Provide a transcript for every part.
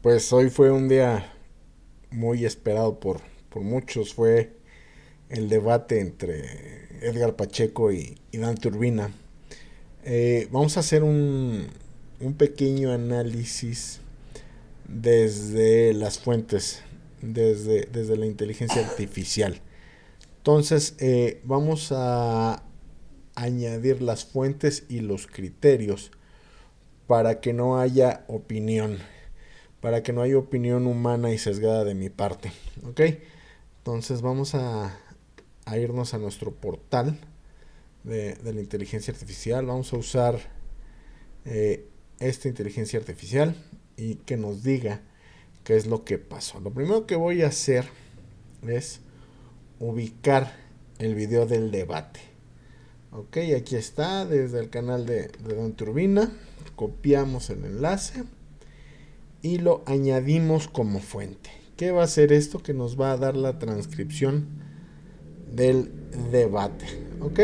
Pues hoy fue un día muy esperado por muchos. Fue el debate entre Edgar Pacheco y Dante Urbina. Vamos a hacer un pequeño análisis desde las fuentes, desde la inteligencia artificial. Entonces, vamos a añadir las fuentes y los criterios para que no haya opinión, para que no haya opinión humana y sesgada de mi parte. ¿Ok? Entonces vamos a irnos a nuestro portal de la inteligencia artificial. Vamos a usar esta inteligencia artificial y que nos diga qué es lo que pasó. Lo primero que voy a hacer es ubicar el video del debate. Ok, aquí está desde el canal de Don Turbina. Copiamos el enlace y lo añadimos como fuente. ¿Qué va a hacer esto? Que nos va a dar la transcripción del debate. ¿Ok?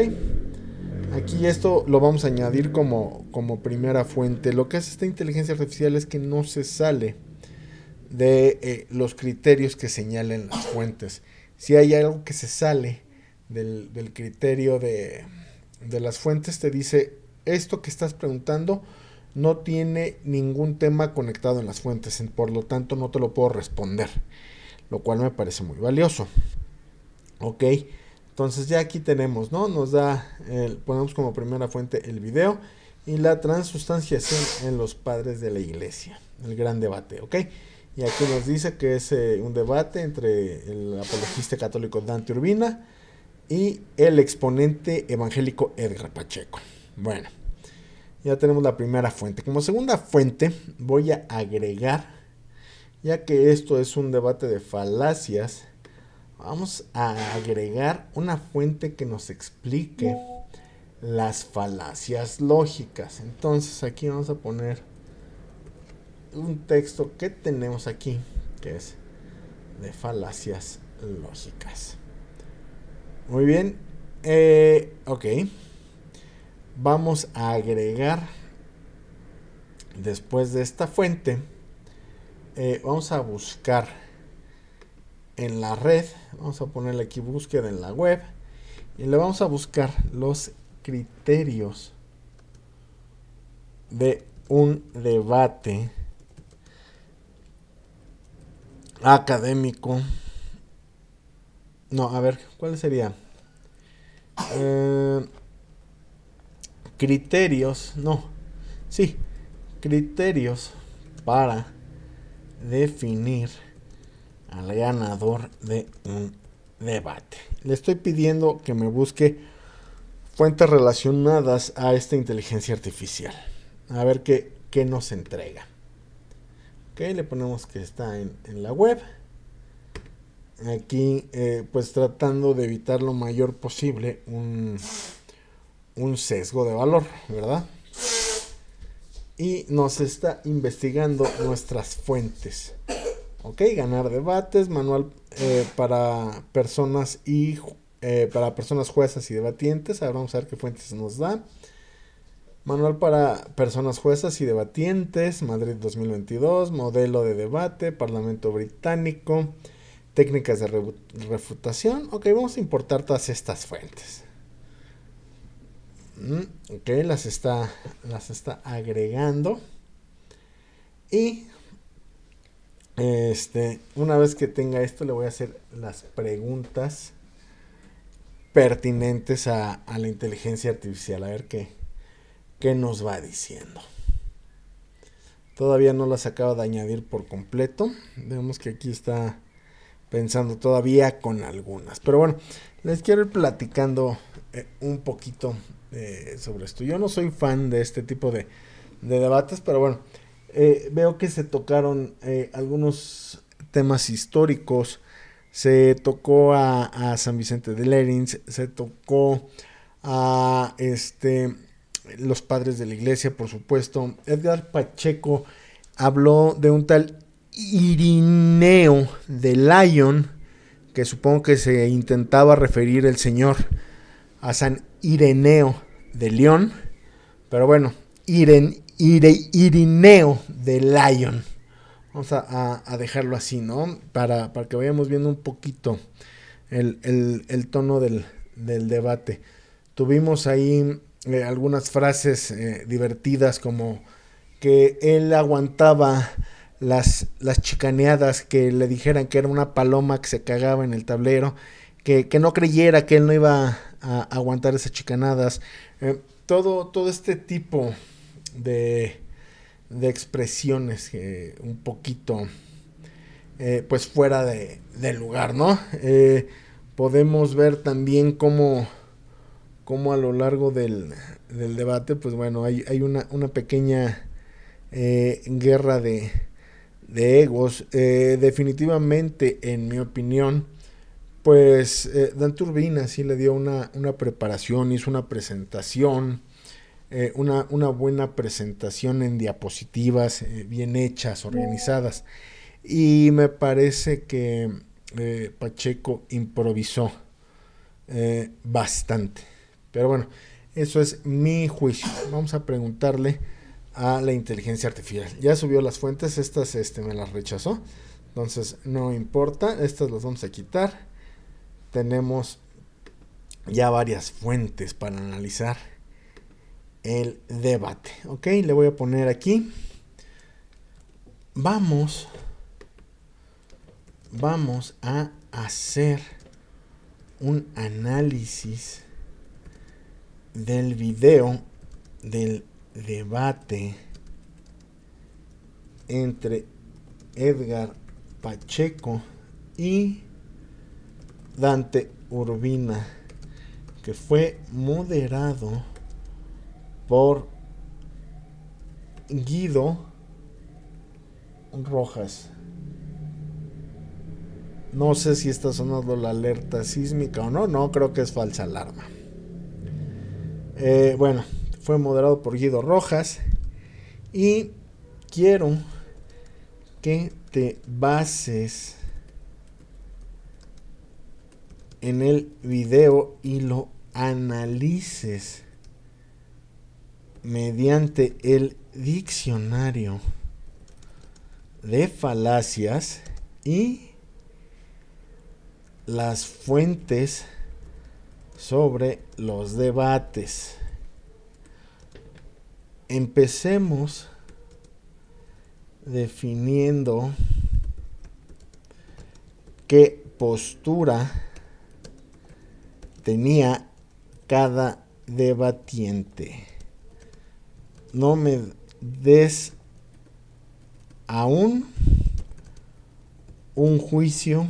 Aquí esto lo vamos a añadir como primera fuente. Lo que hace esta inteligencia artificial es que no se sale de los criterios que señalen las fuentes. Si hay algo que se sale del criterio de las fuentes, te dice, esto que estás preguntando no tiene ningún tema conectado en las fuentes, por lo tanto no te lo puedo responder, lo cual me parece muy valioso. Ok, entonces ya aquí tenemos, ¿no? Nos da, ponemos como primera fuente el video y la transustanciación en los padres de la iglesia, el gran debate, ¿ok? Y aquí nos dice que es un debate entre el apologista católico Dante Urbina y el exponente evangélico Edgar Pacheco. Bueno, ya tenemos la primera fuente. Como segunda fuente voy a agregar, ya que esto es un debate de falacias, vamos a agregar una fuente que nos explique las falacias lógicas. Entonces aquí vamos a poner un texto que tenemos aquí, que es de falacias lógicas. Muy bien, ok. Vamos a agregar, después de esta fuente, vamos a buscar en la red, vamos a ponerle aquí búsqueda en la web, y le vamos a buscar los criterios de un debate académico. No, a ver, ¿cuál sería? Eh, criterios, no, sí, criterios para definir al ganador de un debate. Le estoy pidiendo que me busque fuentes relacionadas a esta inteligencia artificial. A ver qué nos entrega. Ok, le ponemos que está en la web. Aquí, pues tratando de evitar lo mayor posible un sesgo de valor, ¿verdad? Y nos está investigando nuestras fuentes. Ok, ganar debates, manual para personas y para personas juezas y debatientes. Ahora vamos a ver qué fuentes nos da. Manual para personas juezas y debatientes, Madrid 2022, modelo de debate, Parlamento Británico, técnicas de refutación. Ok, vamos a importar todas estas fuentes. Ok, las está agregando. Y una vez que tenga esto, le voy a hacer las preguntas pertinentes a la inteligencia artificial. A ver qué nos va diciendo. Todavía no las acabo de añadir por completo. Vemos que aquí está pensando todavía con algunas. Pero bueno, les quiero ir platicando un poquito sobre esto. Yo no soy fan de este tipo de debates, pero bueno, veo que se tocaron algunos temas históricos. Se tocó a San Vicente de Lérins, se tocó a los padres de la iglesia, por supuesto. Edgar Pacheco habló de un tal Irineo de Lyon, que supongo que se intentaba referir el señor a San Ireneo de León, pero bueno, Irineo de Lyon. Vamos a dejarlo así, ¿no? Para que vayamos viendo un poquito el tono del debate. Tuvimos ahí algunas frases divertidas como que él aguantaba las chicaneadas, que le dijeran que era una paloma que se cagaba en el tablero, que no creyera que él no iba a aguantar esas chicanadas. Todo este tipo de, de expresiones un poquito pues fuera de lugar, ¿no? Podemos ver también cómo a lo largo del debate, pues bueno, hay una pequeña guerra de egos. Definitivamente, en mi opinión, pues Dante Urbina sí le dio una preparación, hizo una presentación, una buena presentación en diapositivas bien hechas, organizadas. Y me parece que Pacheco improvisó bastante. Pero bueno, eso es mi juicio. Vamos a preguntarle a la inteligencia artificial. Ya subió las fuentes, estas me las rechazó. Entonces no importa, estas las vamos a quitar. Tenemos ya varias fuentes para analizar el debate. Ok, le voy a poner aquí. Vamos a hacer un análisis del video del debate entre Edgar Pacheco y Dante Urbina, que fue moderado por Guido Rojas. No sé si está sonando la alerta sísmica o no. No, creo que es falsa alarma. Bueno, fue moderado por Guido Rojas. Y quiero que te bases en el video y lo analices mediante el diccionario de falacias y las fuentes sobre los debates. Empecemos definiendo qué postura tenía cada debatiente. No me des aún un juicio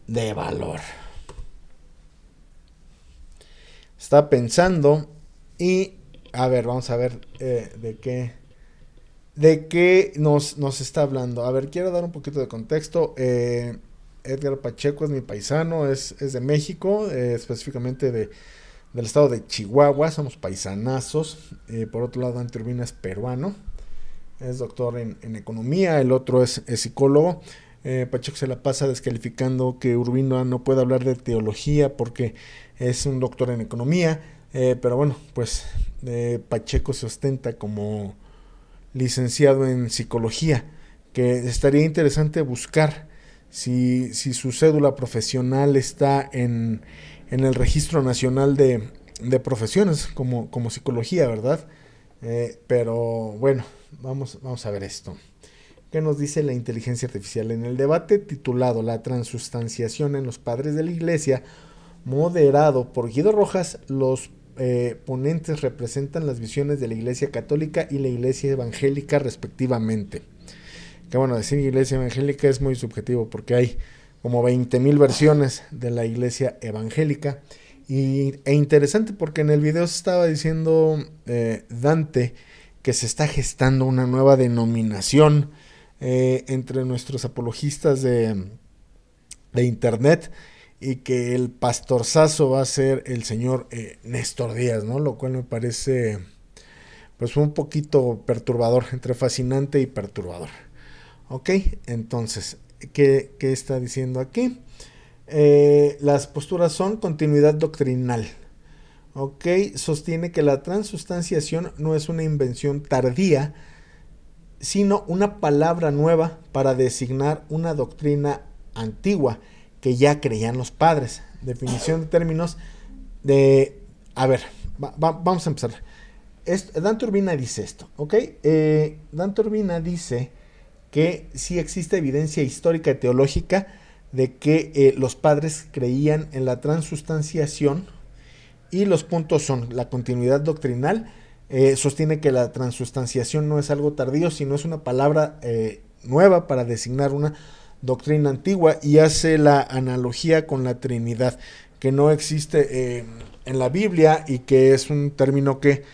de valor. Está pensando y a ver, vamos a ver de qué nos está hablando. A ver, quiero dar un poquito de contexto. Edgar Pacheco es mi paisano, es de México, específicamente del estado de Chihuahua, somos paisanazos. Por otro lado, Dante Urbina es peruano, es doctor en economía, el otro es psicólogo. Pacheco se la pasa descalificando que Urbina no puede hablar de teología porque es un doctor en economía, pero bueno, pues Pacheco se ostenta como licenciado en psicología, que estaría interesante buscar si su cédula profesional está en el Registro Nacional de Profesiones como psicología, ¿verdad? Pero bueno, vamos a ver esto. ¿Qué nos dice la inteligencia artificial? En el debate titulado La transustanciación en los padres de la iglesia, moderado por Guido Rojas, los ponentes representan las visiones de la iglesia católica y la iglesia evangélica respectivamente. Que bueno, decir iglesia evangélica es muy subjetivo porque hay como 20,000 versiones de la iglesia evangélica. E interesante porque en el video se estaba diciendo Dante que se está gestando una nueva denominación entre nuestros apologistas de internet, y que el pastorzazo va a ser el señor Néstor Díaz, ¿no? Lo cual me parece pues un poquito perturbador, entre fascinante y perturbador. Ok, entonces, ¿qué está diciendo aquí? Las posturas son continuidad doctrinal. Ok, sostiene que la transustanciación no es una invención tardía, sino una palabra nueva para designar una doctrina antigua que ya creían los padres. Definición de términos de... A ver, vamos a empezar. Dante Urbina dice esto, ¿ok? Dante Urbina dice que sí existe evidencia histórica y teológica de que los padres creían en la transustanciación, y los puntos son: la continuidad doctrinal, sostiene que la transustanciación no es algo tardío, sino es una palabra nueva para designar una doctrina antigua, y hace la analogía con la Trinidad, que no existe en la Biblia y que es un término que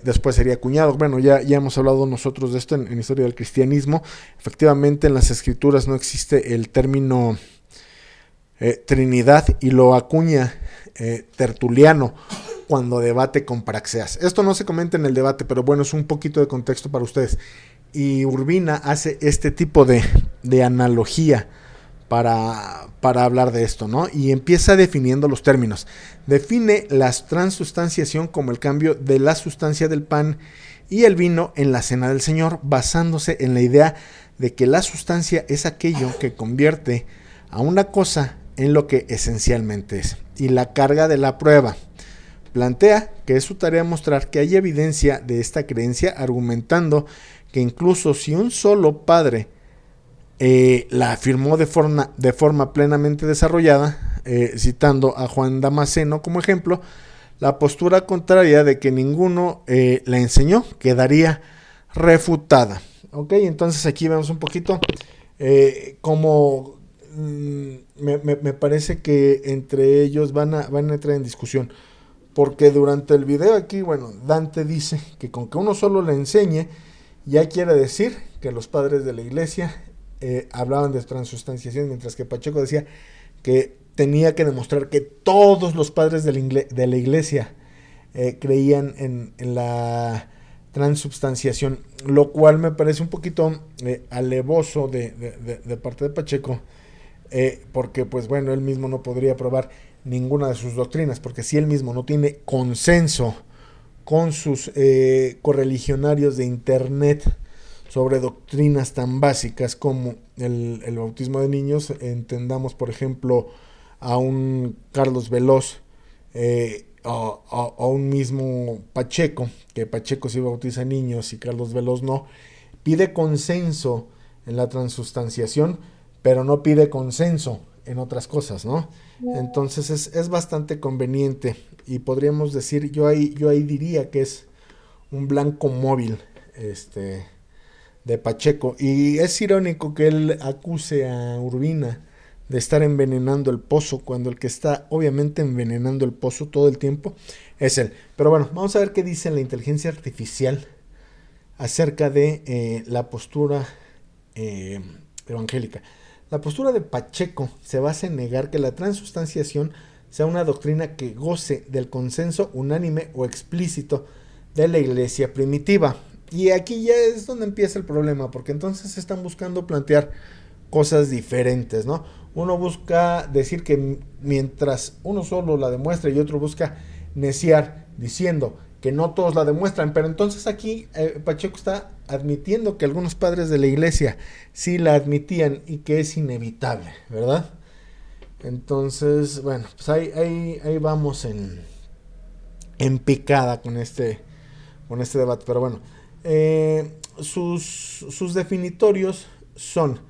después sería acuñado. Bueno, ya hemos hablado nosotros de esto en Historia del Cristianismo. Efectivamente, en las Escrituras no existe el término Trinidad, y lo acuña Tertuliano cuando debate con Praxeas. Esto no se comenta en el debate, pero bueno, es un poquito de contexto para ustedes. Y Urbina hace este tipo de analogía para hablar de esto, ¿no? Y empieza definiendo los términos. Define la transustanciación como el cambio de la sustancia del pan y el vino en la cena del Señor, basándose en la idea de que la sustancia es aquello que convierte a una cosa en lo que esencialmente es. Y la carga de la prueba. Plantea que es su tarea mostrar que hay evidencia de esta creencia, argumentando que incluso si un solo padre la afirmó de forma plenamente desarrollada, citando a Juan Damasceno como ejemplo, la postura contraria de que ninguno la enseñó quedaría refutada. Ok, entonces aquí vemos un poquito cómo me parece que entre ellos van a entrar en discusión. Porque durante el video aquí, bueno, Dante dice que con que uno solo le enseñe, ya quiere decir que los padres de la iglesia hablaban de transustanciación, mientras que Pacheco decía que tenía que demostrar que todos los padres de la iglesia creían en la transubstanciación, lo cual me parece un poquito alevoso de parte de Pacheco, porque pues bueno, él mismo no podría probar ninguna de sus doctrinas, porque si él mismo no tiene consenso con sus correligionarios de internet sobre doctrinas tan básicas como el bautismo de niños, entendamos por ejemplo a un Carlos Veloz o un mismo Pacheco, que Pacheco sí bautiza niños y Carlos Veloz no, pide consenso en la transustanciación, pero no pide consenso en otras cosas, ¿no? Entonces es bastante conveniente, y podríamos decir, yo ahí diría que es un blanco móvil de Pacheco. Y es irónico que él acuse a Urbina de estar envenenando el pozo, cuando el que está obviamente envenenando el pozo todo el tiempo es él. Pero bueno, vamos a ver qué dice la inteligencia artificial acerca de la postura evangélica. La postura de Pacheco se basa en negar que la transustanciación sea una doctrina que goce del consenso unánime o explícito de la iglesia primitiva. Y aquí ya es donde empieza el problema, porque entonces están buscando plantear cosas diferentes, ¿no? Uno busca decir que mientras uno solo la demuestra y otro busca neciar diciendo que no todos la demuestran, pero entonces aquí Pacheco está admitiendo que algunos padres de la iglesia sí la admitían y que es inevitable, ¿verdad? Entonces, bueno, pues ahí vamos en picada con este debate, pero bueno, sus definitorios son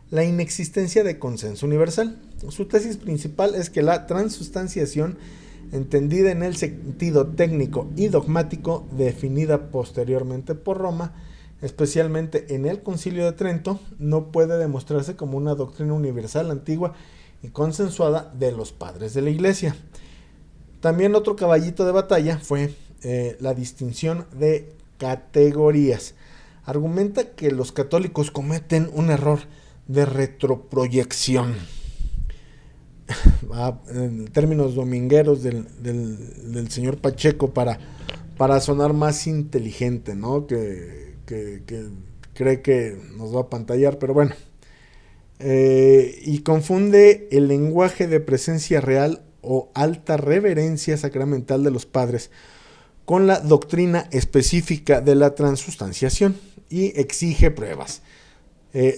la inexistencia de consenso universal. Su tesis principal es que la transustanciación, entendida en el sentido técnico y dogmático, definida posteriormente por Roma, especialmente en el Concilio de Trento, no puede demostrarse como una doctrina universal, antigua y consensuada de los padres de la Iglesia. También otro caballito de batalla fue la distinción de categorías. Argumenta que los católicos cometen un error de retroproyección. En términos domingueros del señor Pacheco, para sonar más inteligente, ¿no? Que cree que nos va a pantallar, pero bueno. Y confunde el lenguaje de presencia real o alta reverencia sacramental de los padres con la doctrina específica de la transustanciación y exige pruebas.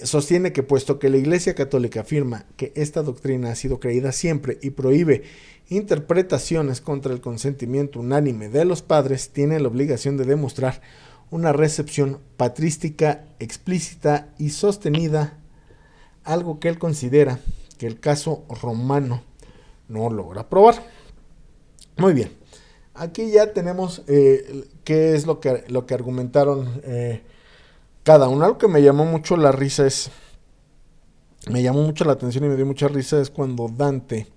Sostiene que puesto que la Iglesia Católica afirma que esta doctrina ha sido creída siempre y prohíbe interpretaciones contra el consentimiento unánime de los padres, tiene la obligación de demostrar una recepción patrística explícita y sostenida, algo que él considera que el caso romano no logra probar. Muy bien, aquí ya tenemos qué es lo que argumentaron cada uno. Algo que me llamó mucho la atención y me dio mucha risa es cuando Dante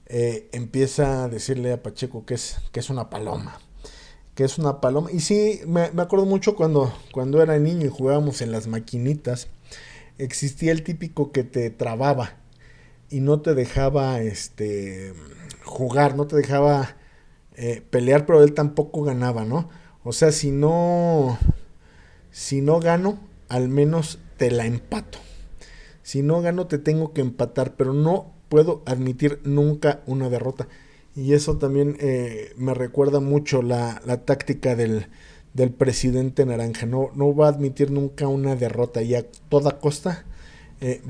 empieza a decirle a Pacheco que es una paloma. Que es una paloma. Y sí, me acuerdo mucho cuando era niño y jugábamos en las maquinitas. Existía el típico que te trababa y no te dejaba jugar, no te dejaba pelear, pero él tampoco ganaba, ¿no? O sea, si no gano, al menos te la empato. Si no gano, te tengo que empatar, pero no puedo admitir nunca una derrota. Y eso también me recuerda mucho la táctica del presidente naranja. No va a admitir nunca una derrota y a toda costa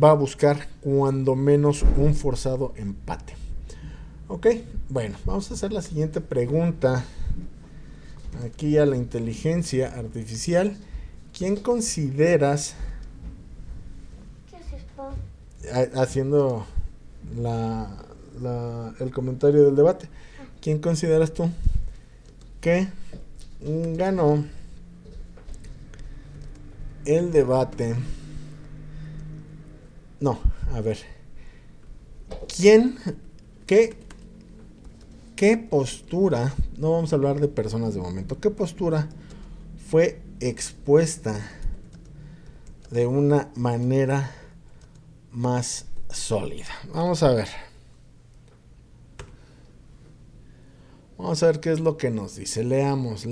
va a buscar cuando menos un forzado empate. Ok, bueno, vamos a hacer la siguiente pregunta. Aquí a la inteligencia artificial. ¿Quién consideras... ¿Qué haces, pa? Haciendo el comentario del debate. ¿Quién consideras tú que ganó el debate? No, a ver. ¿Qué postura, no vamos a hablar de personas de momento, qué postura fue expuesta de una manera más sólida? Vamos a ver. Vamos a ver qué es lo que nos dice. Leamos.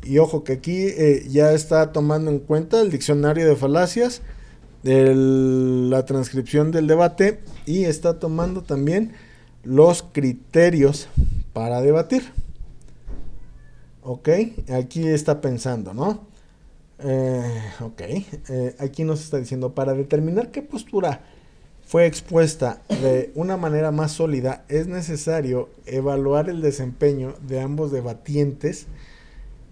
Y ojo que aquí ya está tomando en cuenta el diccionario de falacias, la transcripción del debate, y está tomando también los criterios para debatir. Ok, aquí está pensando, ¿no? Aquí nos está diciendo, para determinar qué postura fue expuesta de una manera más sólida, es necesario evaluar el desempeño de ambos debatientes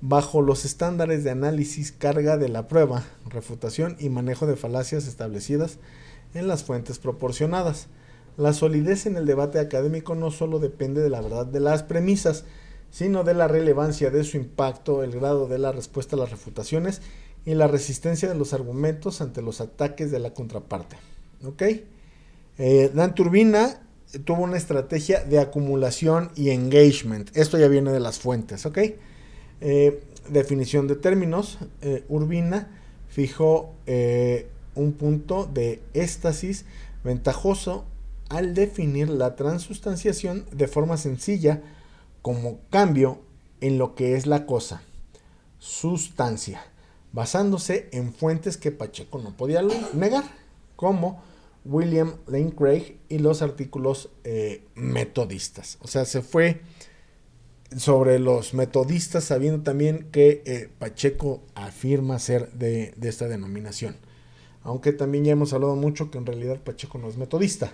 bajo los estándares de análisis, carga de la prueba, refutación y manejo de falacias establecidas en las fuentes proporcionadas. La solidez en el debate académico no solo depende de la verdad de las premisas, sino de la relevancia de su impacto, el grado de la respuesta a las refutaciones y la resistencia de los argumentos ante los ataques de la contraparte. ¿Ok? Dante Urbina tuvo una estrategia de acumulación y engagement. Esto ya viene de las fuentes, ¿ok? Definición de términos. Urbina fijó un punto de éxtasis ventajoso al definir la transustanciación de forma sencilla como cambio en lo que es la cosa, sustancia, basándose en fuentes que Pacheco no podía negar, como William Lane Craig y los artículos metodistas. O sea, se fue sobre los metodistas, sabiendo también que Pacheco afirma ser de esta denominación. Aunque también ya hemos hablado mucho que en realidad Pacheco no es metodista,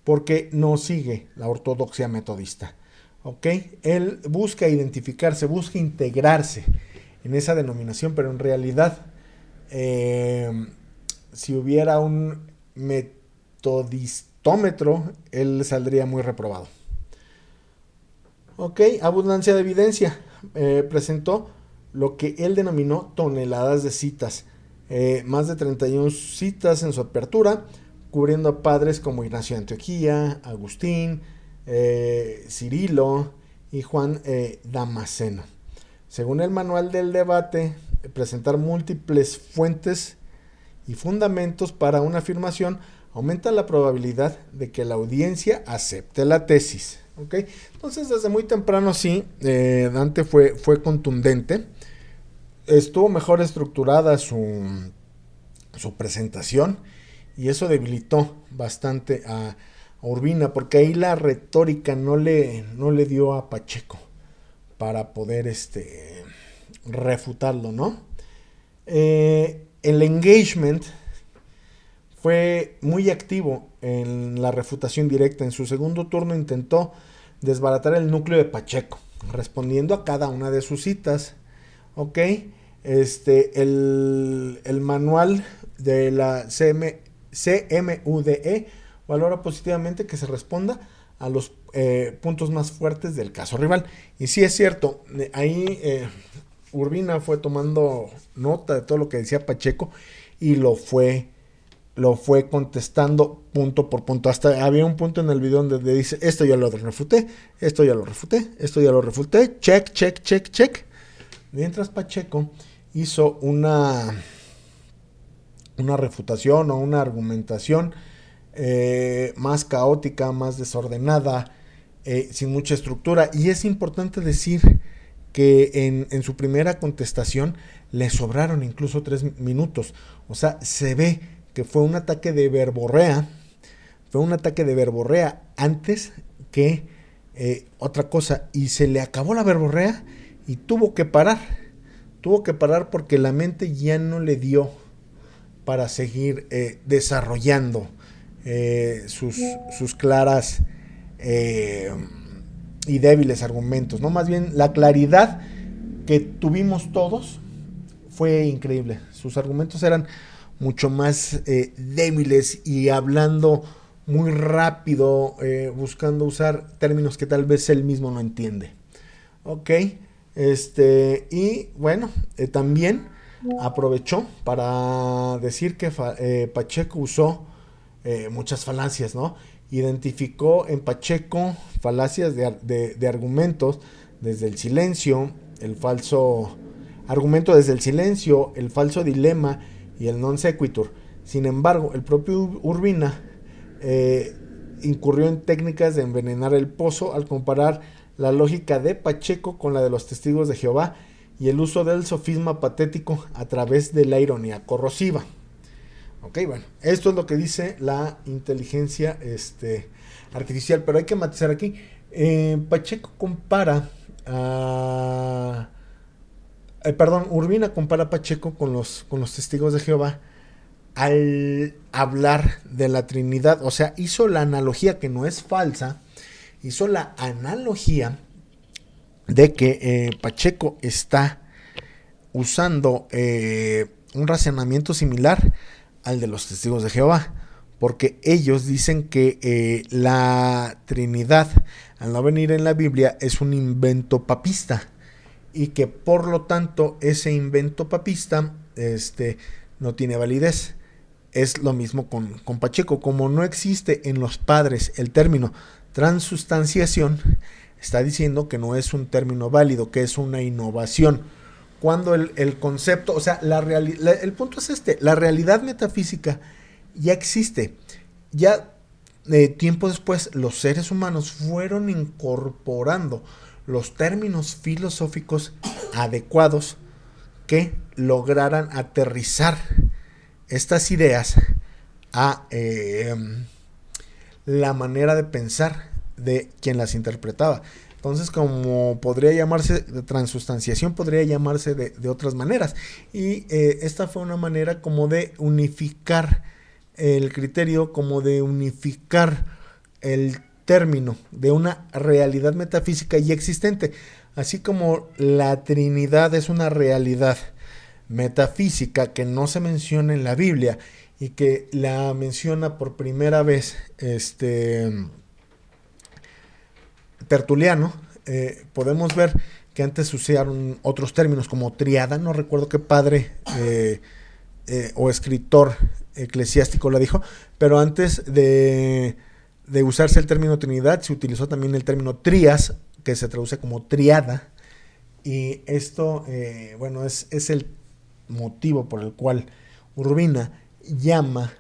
porque no sigue la ortodoxia metodista. ¿Ok? Él busca identificarse, busca integrarse en esa denominación, pero en realidad, si hubiera un metodistómetro, él saldría muy reprobado. Ok, abundancia de evidencia. Presentó lo que él denominó toneladas de citas. Más de 31 citas en su apertura, cubriendo a padres como Ignacio de Antioquía, Agustín, Cirilo y Juan Damasceno. Según el manual del debate, presentar múltiples fuentes y fundamentos para una afirmación aumenta la probabilidad de que la audiencia acepte la tesis. ¿Okay? Entonces, desde muy temprano sí, Dante fue contundente. Estuvo mejor estructurada su presentación, y eso debilitó bastante a Urbina, porque ahí la retórica no le dio a Pacheco para poder refutarlo, ¿no? El engagement fue muy activo en la refutación directa. En su segundo turno intentó desbaratar el núcleo de Pacheco, respondiendo a cada una de sus citas. Ok, el manual de la CMUDE valora positivamente que se responda a los puntos más fuertes del caso rival. Y sí es cierto, ahí Urbina fue tomando nota de todo lo que decía Pacheco y lo fue contestando punto por punto. Hasta había un punto en el video donde dice, esto ya lo refuté, esto ya lo refuté, esto ya lo refuté, check, check, check, check. Mientras Pacheco hizo una refutación o una argumentación más caótica, más desordenada, sin mucha estructura. Y es importante decir que en su primera contestación le sobraron incluso 3 minutos. O sea, se ve que fue un ataque de verborrea. Fue un ataque de verborrea antes que otra cosa. Y se le acabó la verborrea y tuvo que parar. Tuvo que parar porque la mente ya no le dio para seguir desarrollando sus claras y débiles argumentos, ¿no? Más bien la claridad que tuvimos todos fue increíble. Sus argumentos eran mucho más débiles y hablando muy rápido, buscando usar términos que tal vez él mismo no entiende. Ok, y bueno, también aprovechó para decir que Pacheco usó muchas falacias, ¿no? Identificó en Pacheco falacias de argumentos desde el silencio, el falso argumento desde el silencio, el falso dilema y el non sequitur. Sin embargo, el propio Urbina incurrió en técnicas de envenenar el pozo al comparar la lógica de Pacheco con la de los testigos de Jehová y el uso del sofisma patético a través de la ironía corrosiva. Ok, bueno, esto es lo que dice la inteligencia artificial, pero hay que matizar aquí. Pacheco compara Urbina compara a Pacheco con los testigos de Jehová al hablar de la Trinidad. O sea, hizo la analogía, que no es falsa, hizo la analogía de que Pacheco está usando un razonamiento similar al de los testigos de Jehová, porque ellos dicen que la Trinidad, al no venir en la Biblia, es un invento papista y que por lo tanto ese invento papista no tiene validez. Es lo mismo con Pacheco. Como no existe en los padres el término transustanciación, está diciendo que no es un término válido, que es una innovación. Cuando el concepto, o sea, el punto es la realidad metafísica ya existe. Ya tiempo después los seres humanos fueron incorporando los términos filosóficos adecuados que lograran aterrizar estas ideas a la manera de pensar de quien las interpretaba. Entonces, como podría llamarse de transustanciación, podría llamarse de otras maneras. Y esta fue una manera como de unificar el criterio, como de unificar el término de una realidad metafísica ya existente. Así como la Trinidad es una realidad metafísica que no se menciona en la Biblia y que la menciona por primera vez Tertuliano, podemos ver que antes usaron otros términos como triada. No recuerdo qué padre o escritor eclesiástico la dijo, pero antes de usarse el término Trinidad se utilizó también el término trias, que se traduce como triada, y esto bueno, es el motivo por el cual Urbina llama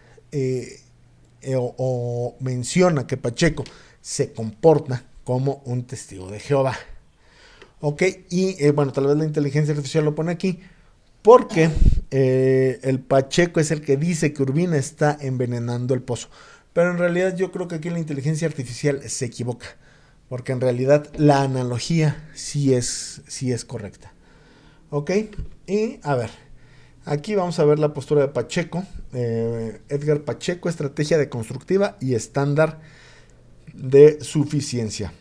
o menciona que Pacheco se comporta como un testigo de Jehová. Ok, y bueno, tal vez la inteligencia artificial lo pone aquí porque el Pacheco es el que dice que Urbina está envenenando el pozo. pero en realidad yo creo que aquí la inteligencia artificial se equivoca, porque en realidad la analogía sí es correcta. Ok, y a ver, aquí vamos a ver la postura de Pacheco, Edgar Pacheco, estrategia deconstructiva y estándar de suficiencia.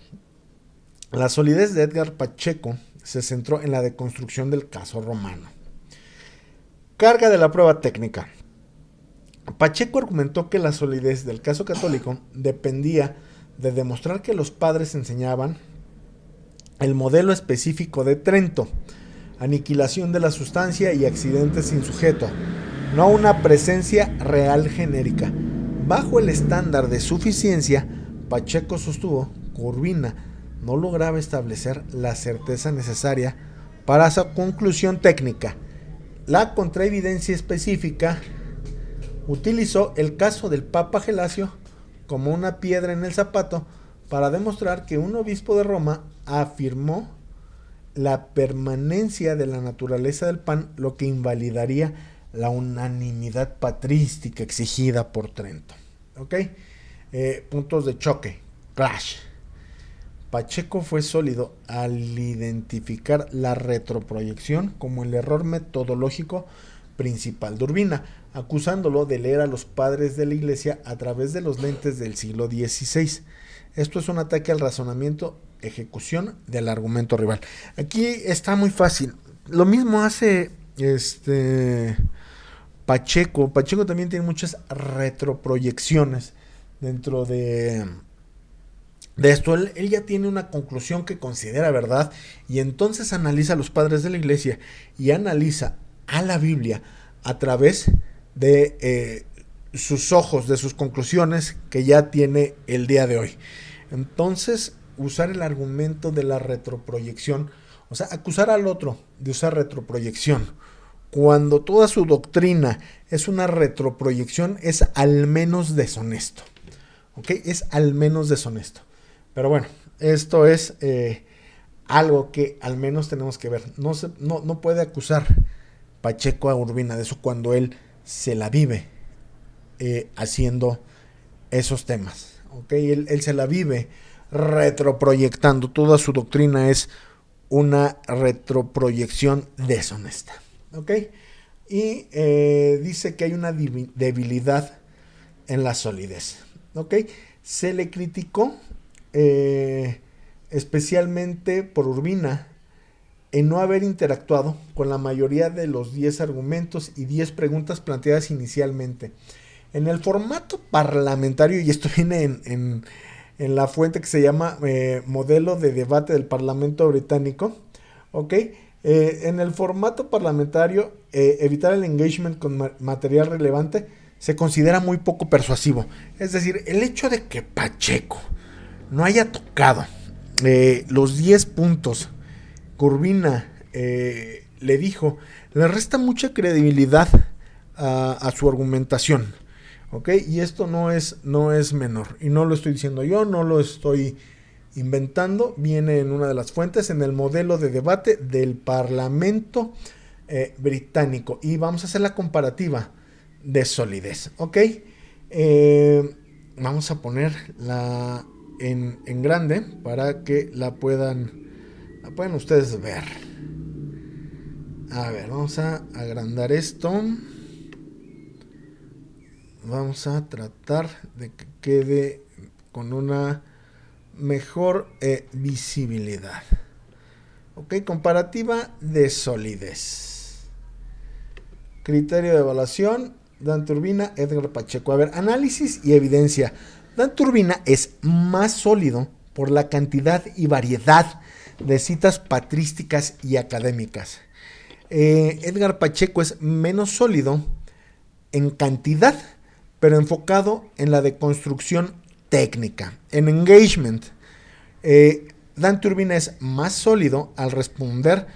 La solidez de Edgar Pacheco se centró en la deconstrucción del caso romano. Carga de la prueba técnica. Pacheco argumentó que la solidez del caso católico dependía de demostrar que los padres enseñaban el modelo específico de Trento, aniquilación de la sustancia y accidentes sin sujeto, no una presencia real genérica. Bajo el estándar de suficiencia, Pacheco sostuvo que Urbina no lograba establecer la certeza necesaria para su conclusión técnica. La contraevidencia específica utilizó el caso del Papa Gelasio como una piedra en el zapato para demostrar que un obispo de Roma afirmó la permanencia de la naturaleza del pan, lo que invalidaría la unanimidad patrística exigida por Trento. ¿Ok? Puntos de choque. Clash. Pacheco fue sólido al identificar la retroproyección como el error metodológico principal de Urbina, acusándolo de leer a los padres de la Iglesia a través de los lentes del siglo XVI. Esto es un ataque al razonamiento, ejecución del argumento rival. Aquí está muy fácil. Lo mismo hace Pacheco. Pacheco también tiene muchas retroproyecciones dentro de esto. Él ya tiene una conclusión que considera verdad y entonces analiza a los padres de la Iglesia y analiza a la Biblia a través de sus ojos, de sus conclusiones que ya tiene el día de hoy. Entonces, usar el argumento de la retroproyección, o sea, acusar al otro de usar retroproyección, cuando toda su doctrina es una retroproyección, es al menos deshonesto. ¿Ok? Es al menos deshonesto. Pero bueno, esto es algo que al menos tenemos que ver. No puede acusar Pacheco a Urbina de eso cuando él se la vive haciendo esos temas. ¿Okay? Él se la vive retroproyectando. Toda su doctrina es una retroproyección deshonesta. ¿Okay? Y dice que hay una debilidad en la solidez. ¿Okay? Se le criticó especialmente por Urbina en no haber interactuado con la mayoría de los 10 argumentos y 10 preguntas planteadas inicialmente. En el formato parlamentario, y esto viene en la fuente que se llama Modelo de Debate del Parlamento Británico, ¿ok? En el formato parlamentario, evitar el engagement con material relevante se considera muy poco persuasivo. Es decir, el hecho de que Pacheco no haya tocado los 10 puntos que Urbina le dijo, le resta mucha credibilidad a su argumentación. ¿Ok? Y esto no es menor. Y no lo estoy diciendo yo, no lo estoy inventando. Viene en una de las fuentes, en el modelo de debate del Parlamento británico. Y vamos a hacer la comparativa de solidez. ¿Ok? Vamos a ponerla en grande para que la puedan ustedes ver. A ver, vamos a agrandar esto. Vamos a tratar de que quede con una mejor visibilidad. Ok, comparativa de solidez. Criterio de evaluación, Dante Urbina, Edgar Pacheco. A ver, análisis y evidencia. Dante Urbina es más sólido por la cantidad y variedad de citas patrísticas y académicas. Edgar Pacheco es menos sólido en cantidad, pero enfocado en la deconstrucción técnica, en engagement. Dante Urbina es más sólido al responder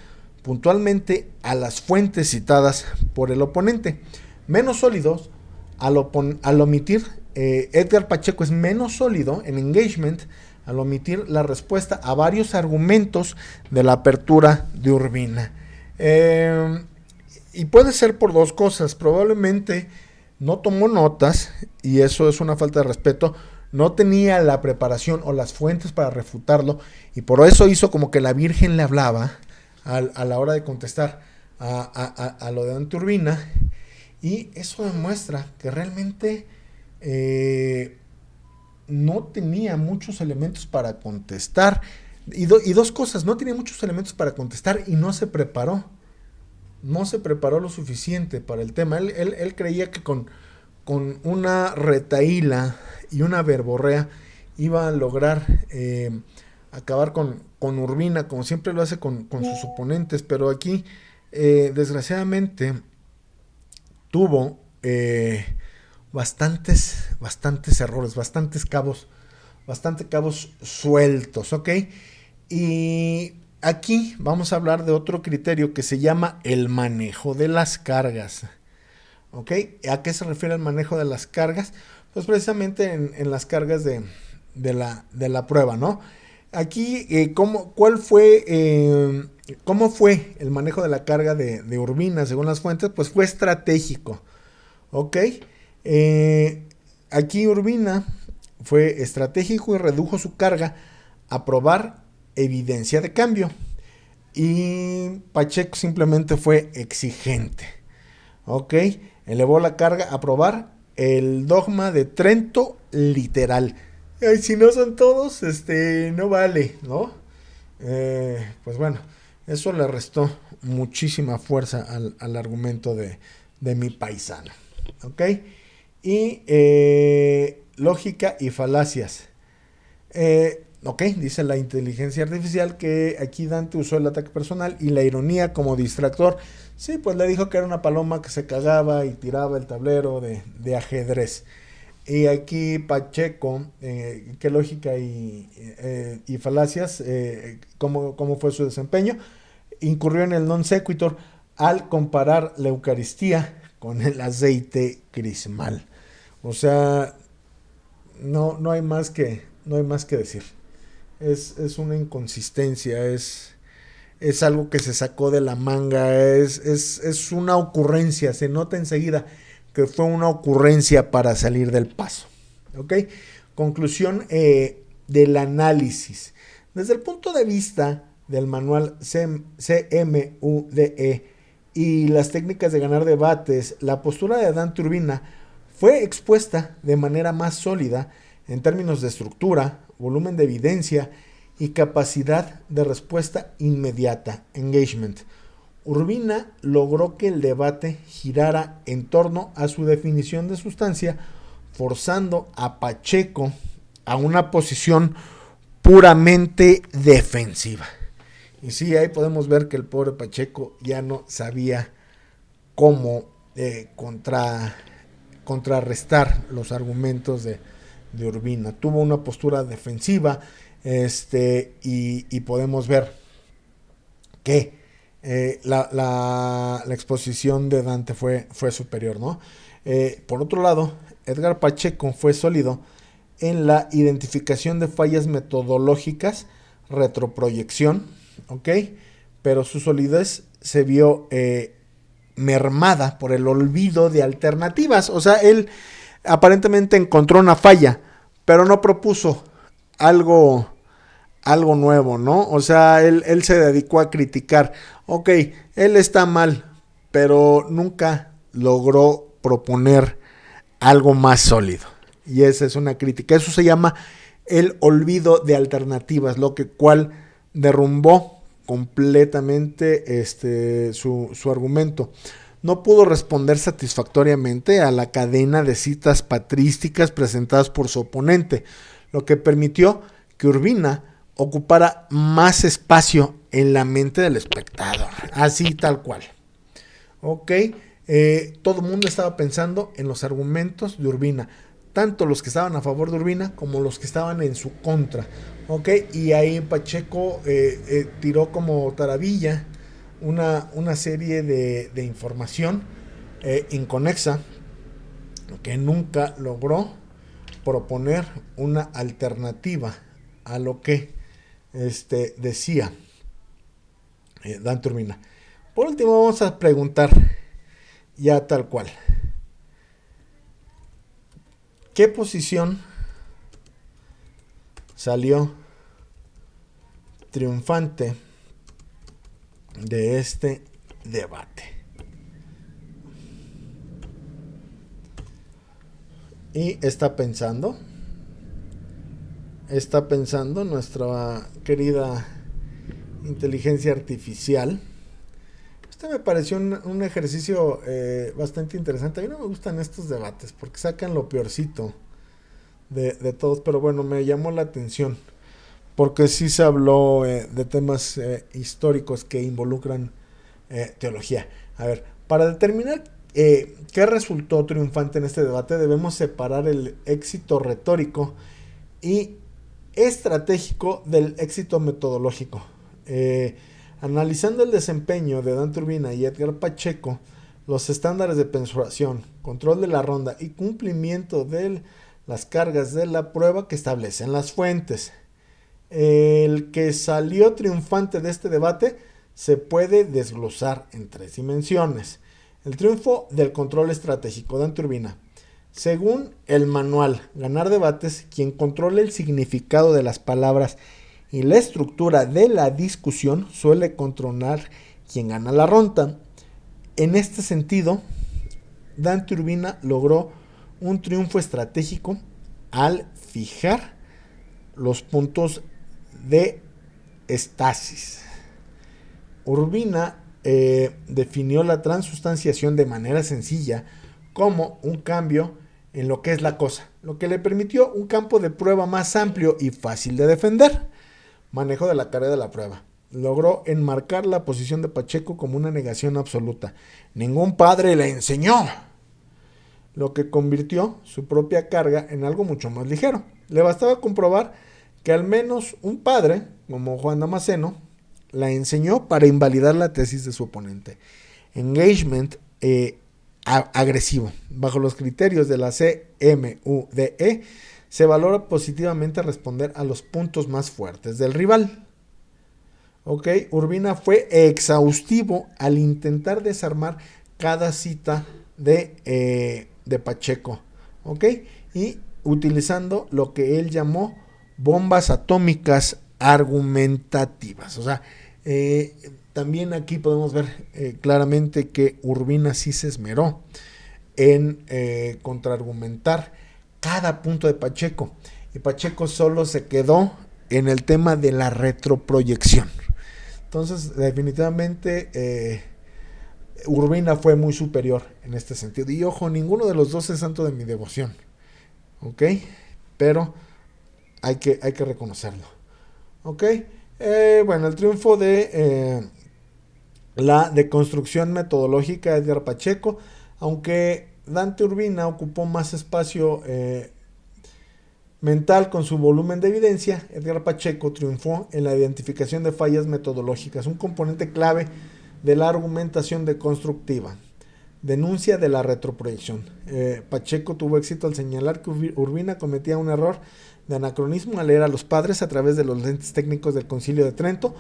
puntualmente a las fuentes citadas por el oponente. Menos sólidos al omitir. Edgar Pacheco es menos sólido en engagement al omitir la respuesta a varios argumentos de la apertura de Urbina. Y puede ser por dos cosas. Probablemente no tomó notas, y eso es una falta de respeto. No tenía la preparación o las fuentes para refutarlo, y por eso hizo como que la Virgen le hablaba a la hora de contestar a lo de Dante Urbina, y eso demuestra que realmente no tenía muchos elementos para contestar. Y dos cosas, no tenía muchos elementos para contestar y no se preparó. No se preparó lo suficiente para el tema. Él creía que con una retahíla y una verborrea iba a lograr acabar con Urbina, como siempre lo hace con sus oponentes, pero aquí desgraciadamente tuvo bastantes errores, bastantes cabos sueltos, ¿ok? Y aquí vamos a hablar de otro criterio que se llama el manejo de las cargas, ¿ok? ¿A qué se refiere el manejo de las cargas? Pues precisamente en las cargas de la prueba, ¿no? Aquí, ¿cómo fue el manejo de la carga de Urbina según las fuentes? Pues fue estratégico, ¿ok? Aquí Urbina fue estratégico y redujo su carga a probar evidencia de cambio. Y Pacheco simplemente fue exigente, ¿ok? Elevó la carga a probar el dogma de Trento literal. Ay, si no son todos, no vale, ¿no? Pues bueno, eso le restó muchísima fuerza al argumento de mi paisano, ¿ok? Y lógica y falacias. Ok, dice la inteligencia artificial que aquí Dante usó el ataque personal y la ironía como distractor. Sí, pues le dijo que era una paloma que se cagaba y tiraba el tablero de ajedrez. Y aquí Pacheco, qué lógica y falacias, cómo fue su desempeño. Incurrió en el non sequitur al comparar la Eucaristía con el aceite crismal. O sea, no hay más que decir. Es una inconsistencia, es algo que se sacó de la manga, es una ocurrencia, se nota enseguida que fue una ocurrencia para salir del paso. ¿Ok? Conclusión del análisis. Desde el punto de vista del manual CMUDE y las técnicas de ganar debates, la postura de Dante Urbina fue expuesta de manera más sólida en términos de estructura, volumen de evidencia y capacidad de respuesta inmediata, engagement. Urbina logró que el debate girara en torno a su definición de sustancia, forzando a Pacheco a una posición puramente defensiva. Y sí, ahí podemos ver que el pobre Pacheco ya no sabía cómo contrarrestar los argumentos de Urbina. Tuvo una postura defensiva, y podemos ver que la exposición de Dante fue superior, ¿no? Por otro lado, Edgar Pacheco fue sólido en la identificación de fallas metodológicas, retroproyección, ¿ok? Pero su solidez se vio mermada por el olvido de alternativas. O sea, él aparentemente encontró una falla, pero no propuso algo nuevo, ¿no? O sea, él se dedicó a criticar. Ok, él está mal, pero nunca logró proponer algo más sólido. Y esa es una crítica. Eso se llama el olvido de alternativas, lo cual derrumbó completamente su argumento. No pudo responder satisfactoriamente a la cadena de citas patrísticas presentadas por su oponente, lo que permitió que Urbina ocupara más espacio en la mente del espectador, así tal cual. Ok, todo el mundo estaba pensando en los argumentos de Urbina, tanto los que estaban a favor de Urbina como los que estaban en su contra. Ok, y ahí Pacheco tiró como taravilla una serie de información inconexa que nunca logró proponer una alternativa a lo que decía Dante Urbina. Por último, vamos a preguntar ya tal cual. ¿qué posición salió triunfante de este debate? Y está pensando nuestra querida inteligencia artificial. Este me pareció un ejercicio bastante interesante. A mí no me gustan estos debates porque sacan lo peorcito de todos, pero bueno, me llamó la atención porque sí se habló de temas históricos que involucran teología. A ver, para determinar qué resultó triunfante en este debate, debemos separar el éxito retórico y estratégico del éxito metodológico. Analizando el desempeño de Dante Urbina y Edgar Pacheco, los estándares de persuasión, control de la ronda y cumplimiento de las cargas de la prueba que establecen las fuentes. El que salió triunfante de este debate se puede desglosar en 3 dimensiones. El triunfo del control estratégico, Dante Urbina. Según el manual Ganar Debates, quien controla el significado de las palabras y la estructura de la discusión suele controlar quien gana la ronda. En este sentido, Dante Urbina logró un triunfo estratégico al fijar los puntos de estasis. Urbina definió la transustanciación de manera sencilla como un cambio en lo que es la cosa, lo que le permitió un campo de prueba más amplio y fácil de defender. Manejo de la carga de la prueba. Logró enmarcar la posición de Pacheco como una negación absoluta. Ningún padre le enseñó, lo que convirtió su propia carga en algo mucho más ligero. Le bastaba comprobar que al menos un padre, como Juan Damasceno, la enseñó para invalidar la tesis de su oponente. Engagement agresivo. Bajo los criterios de la CMUDE, se valora positivamente responder a los puntos más fuertes del rival. Ok, Urbina fue exhaustivo al intentar desarmar cada cita de Pacheco. Ok, y utilizando lo que él llamó bombas atómicas argumentativas. O sea, también aquí podemos ver claramente que Urbina sí se esmeró en contraargumentar cada punto de Pacheco. Y Pacheco solo se quedó en el tema de la retroproyección. Entonces, definitivamente, Urbina fue muy superior en este sentido. Y ojo, ninguno de los dos es santo de mi devoción. ¿Ok? Pero hay que reconocerlo. ¿Ok? Bueno, el triunfo de la deconstrucción metodológica de Edgar Pacheco, aunque Dante Urbina ocupó más espacio mental con su volumen de evidencia, Edgar Pacheco triunfó en la identificación de fallas metodológicas, un componente clave de la argumentación deconstructiva. Denuncia de la retroproyección. Pacheco tuvo éxito al señalar que Urbina cometía un error de anacronismo al leer a los padres a través de los lentes técnicos del Concilio de Trento,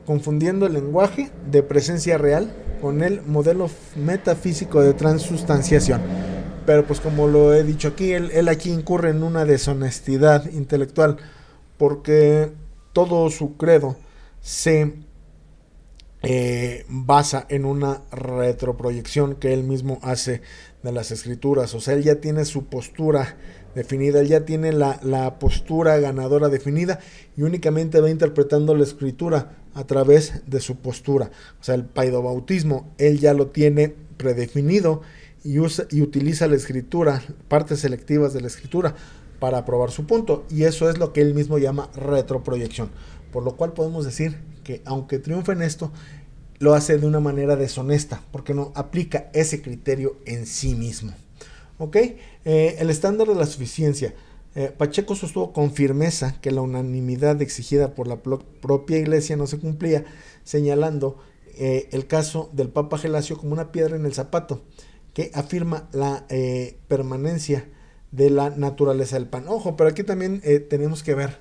confundiendo el lenguaje de presencia real con el modelo metafísico de transustanciación. Pero pues como lo he dicho aquí, él aquí incurre en una deshonestidad intelectual porque todo su credo se basa en una retroproyección que él mismo hace de las escrituras. O sea, él ya tiene su postura definida, él ya tiene la postura ganadora definida y únicamente va interpretando la escritura a través de su postura. O sea, el paidobautismo, él ya lo tiene predefinido y utiliza la escritura, partes selectivas de la escritura, para probar su punto. Y eso es lo que él mismo llama retroproyección. Por lo cual podemos decir que aunque triunfa en esto, lo hace de una manera deshonesta, porque no aplica ese criterio en sí mismo. ¿Ok? El estándar de la suficiencia. Pacheco sostuvo con firmeza que la unanimidad exigida por la propia Iglesia no se cumplía, señalando el caso del Papa Gelasio como una piedra en el zapato, que afirma la permanencia de la naturaleza del pan. Ojo, pero aquí también tenemos que ver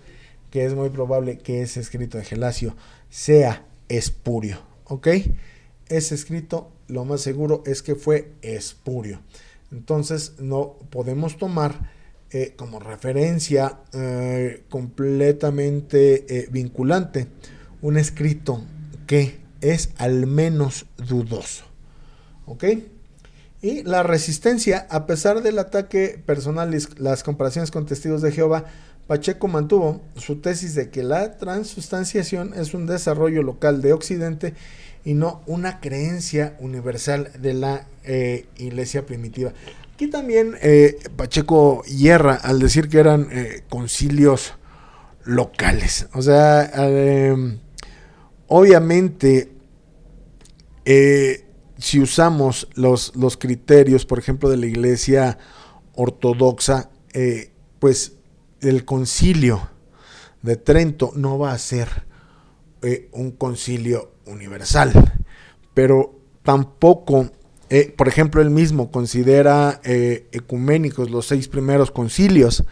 que es muy probable que ese escrito de Gelasio sea espurio. ¿Ok? Ese escrito, lo más seguro es que fue espurio. Entonces no podemos tomar como referencia completamente vinculante, un escrito que es al menos dudoso. ¿Ok? Y la resistencia, a pesar del ataque personal y las comparaciones con testigos de Jehová, Pacheco mantuvo su tesis de que la transustanciación es un desarrollo local de Occidente y no una creencia universal de la iglesia primitiva. Aquí también Pacheco hierra al decir que eran concilios locales. O sea, obviamente, si usamos los criterios, por ejemplo, de la iglesia ortodoxa, pues el concilio de Trento no va a ser un concilio universal, pero tampoco, por ejemplo, él mismo considera ecuménicos los 6 primeros concilios,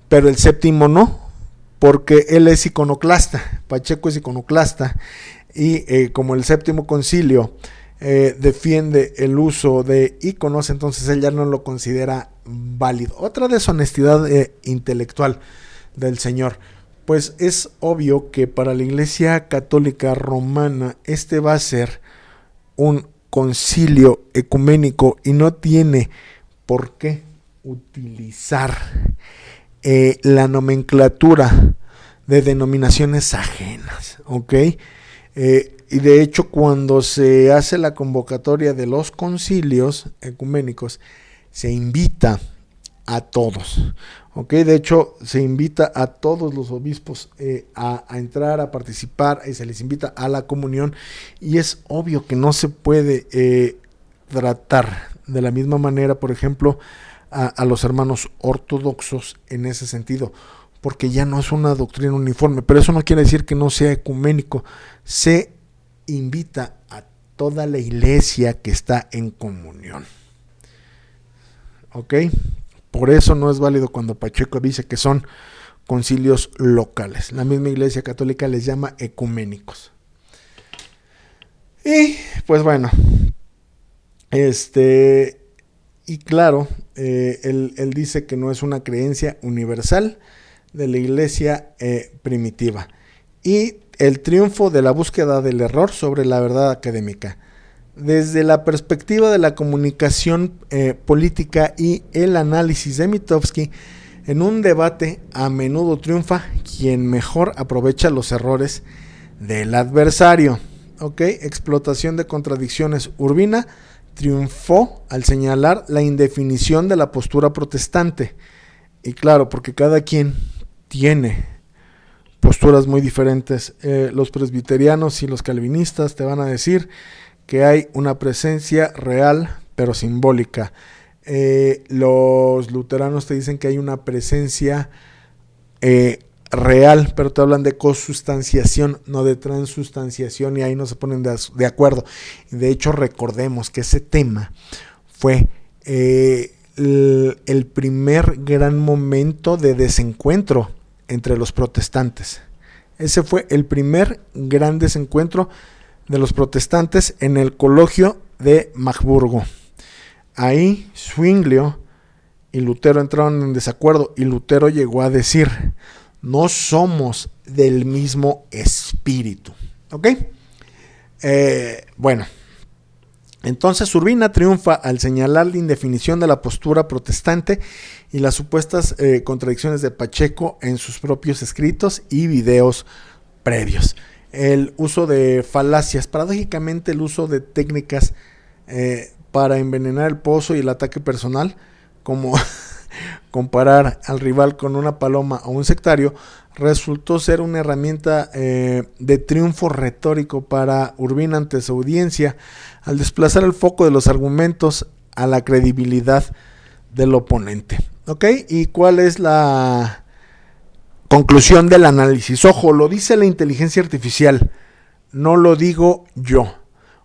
pero el séptimo no, porque él es iconoclasta. Pacheco es iconoclasta, y como el séptimo concilio defiende el uso de íconos, entonces él ya no lo considera válido. Otra deshonestidad intelectual del señor. Pues es obvio que para la Iglesia Católica Romana este va a ser un concilio ecuménico y no tiene por qué utilizar la nomenclatura de denominaciones ajenas, ¿ok? Y de hecho, cuando se hace la convocatoria de los concilios ecuménicos, se invita a todos, ¿ok? De hecho, se invita a todos los obispos a entrar, a participar, y se les invita a la comunión, y es obvio que no se puede tratar de la misma manera, por ejemplo, a los hermanos ortodoxos en ese sentido, porque ya no es una doctrina uniforme, pero eso no quiere decir que no sea ecuménico. Se invita a toda la iglesia que está en comunión. ¿Ok? Por eso no es válido cuando Pacheco dice que son concilios locales. La misma Iglesia Católica les llama ecuménicos. Y pues bueno, y claro, él dice que no es una creencia universal de la iglesia primitiva. Y el triunfo de la búsqueda del error sobre la verdad académica. Desde la perspectiva de la comunicación política y el análisis de Mitofsky, en un debate a menudo triunfa quien mejor aprovecha los errores del adversario. ¿Ok? Explotación de contradicciones. Urbina triunfó al señalar la indefinición de la postura protestante. Y claro, porque cada quien tiene posturas muy diferentes. Los presbiterianos y los calvinistas te van a decir que hay una presencia real pero simbólica. Los luteranos te dicen que hay una presencia real, pero te hablan de consustanciación, no de transustanciación, y ahí no se ponen de acuerdo. De hecho, recordemos que ese tema fue el primer gran momento de desencuentro entre los protestantes. Ese fue el primer gran desencuentro de los protestantes en el Cologio de Magburgo. Ahí Zwinglio y Lutero entraron en desacuerdo, y Lutero llegó a decir: no somos del mismo espíritu. ¿Ok? Bueno, entonces Urbina triunfa al señalar la indefinición de la postura protestante y las supuestas contradicciones de Pacheco en sus propios escritos y videos previos. El uso de falacias, paradójicamente el uso de técnicas para envenenar el pozo y el ataque personal, como comparar al rival con una paloma o un sectario, resultó ser una herramienta de triunfo retórico para Urbina ante su audiencia, al desplazar el foco de los argumentos a la credibilidad del oponente. ¿Ok? ¿Y cuál es la conclusión del análisis? Ojo, lo dice la inteligencia artificial, no lo digo yo.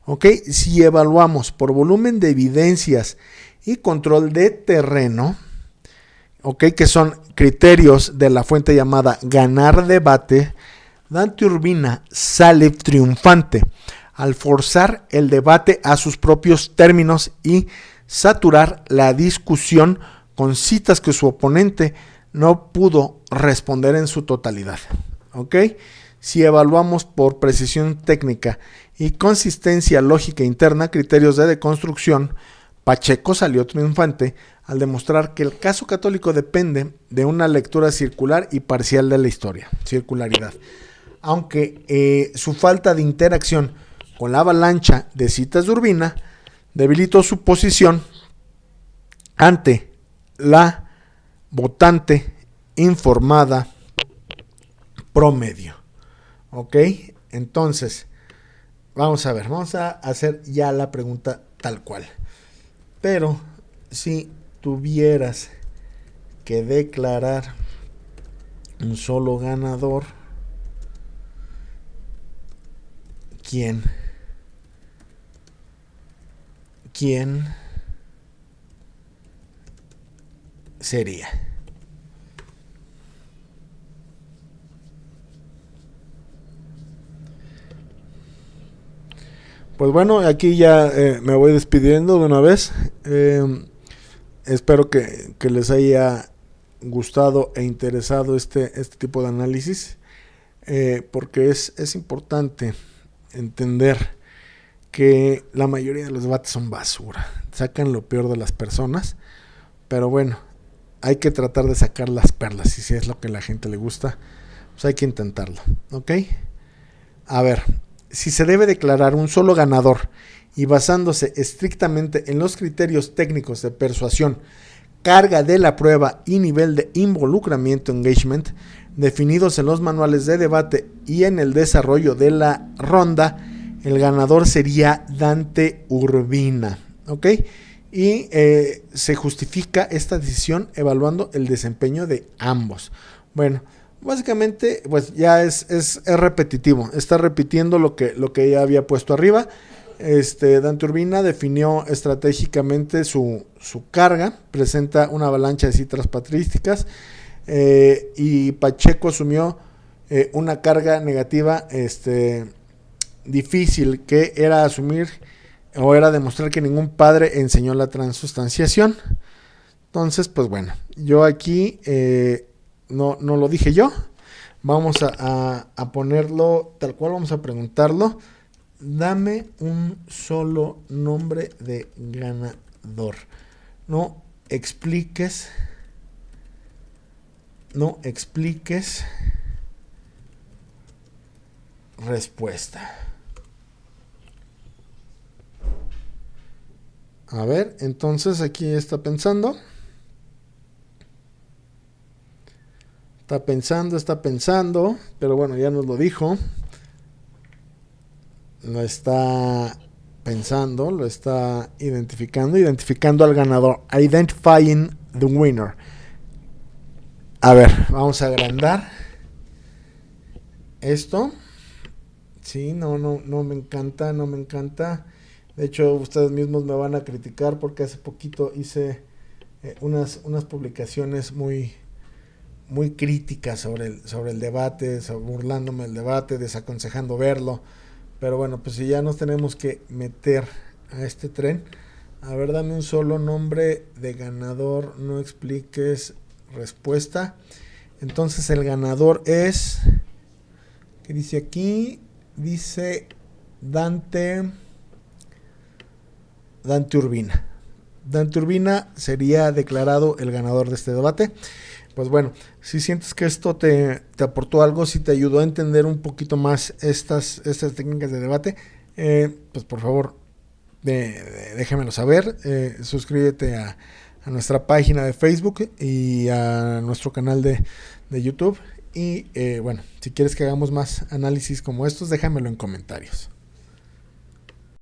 ¿Ok? Si evaluamos por volumen de evidencias y control de terreno, ¿ok?, que son criterios de la fuente llamada ganar debate, Dante Urbina sale triunfante al forzar el debate a sus propios términos y saturar la discusión con citas que su oponente no pudo responder en su totalidad. ¿Ok? Si evaluamos por precisión técnica y consistencia lógica interna, criterios de deconstrucción, Pacheco salió triunfante al demostrar que el caso católico depende de una lectura circular y parcial de la historia, circularidad. Aunque su falta de interacción con la avalancha de citas de Urbina debilitó su posición ante la votante informada promedio. ¿Ok? Entonces, vamos a ver, vamos a hacer ya la pregunta tal cual. Pero si tuvieras que declarar un solo ganador, ¿quién sería? Pues bueno, aquí ya me voy despidiendo de una vez. Espero que les haya gustado e interesado este tipo de análisis, porque es importante entender que la mayoría de los debates son basura, sacan lo peor de las personas, pero bueno, hay que tratar de sacar las perlas, y si es lo que a la gente le gusta, pues hay que intentarlo, ¿ok? A ver, si se debe declarar un solo ganador y basándose estrictamente en los criterios técnicos de persuasión, carga de la prueba y nivel de involucramiento, engagement, definidos en los manuales de debate y en el desarrollo de la ronda, el ganador sería Dante Urbina, ¿ok? Y se justifica esta decisión evaluando el desempeño de ambos. Bueno, básicamente pues ya es repetitivo, está repitiendo lo que ya había puesto arriba. Dante Urbina definió estratégicamente su carga, presenta una avalancha de citas patrísticas, y Pacheco asumió una carga negativa difícil, que era asumir o era demostrar que ningún padre enseñó la transustanciación. Entonces, pues bueno, yo aquí no lo dije yo, vamos a ponerlo tal cual, vamos a preguntarlo. Dame un solo nombre de ganador. No expliques respuesta. A ver, entonces aquí está pensando. Está pensando, pero bueno, ya nos lo dijo. Lo está pensando, lo está identificando al ganador. Identifying the winner. A ver, vamos a agrandar esto. Sí, no me encanta. De hecho, ustedes mismos me van a criticar porque hace poquito hice unas publicaciones muy críticas sobre el debate, burlándome del debate, desaconsejando verlo. Pero bueno, pues si ya nos tenemos que meter a este tren, a ver, dame un solo nombre de ganador, no expliques respuesta. Entonces el ganador es, ¿qué dice aquí? Dice Dante Urbina. Dante Urbina sería declarado el ganador de este debate. Pues bueno, si sientes que esto te aportó algo, si te ayudó a entender un poquito más estas técnicas de debate, pues por favor, déjamelo saber. Suscríbete a nuestra página de Facebook y a nuestro canal de YouTube. Y bueno, si quieres que hagamos más análisis como estos, déjamelo en comentarios.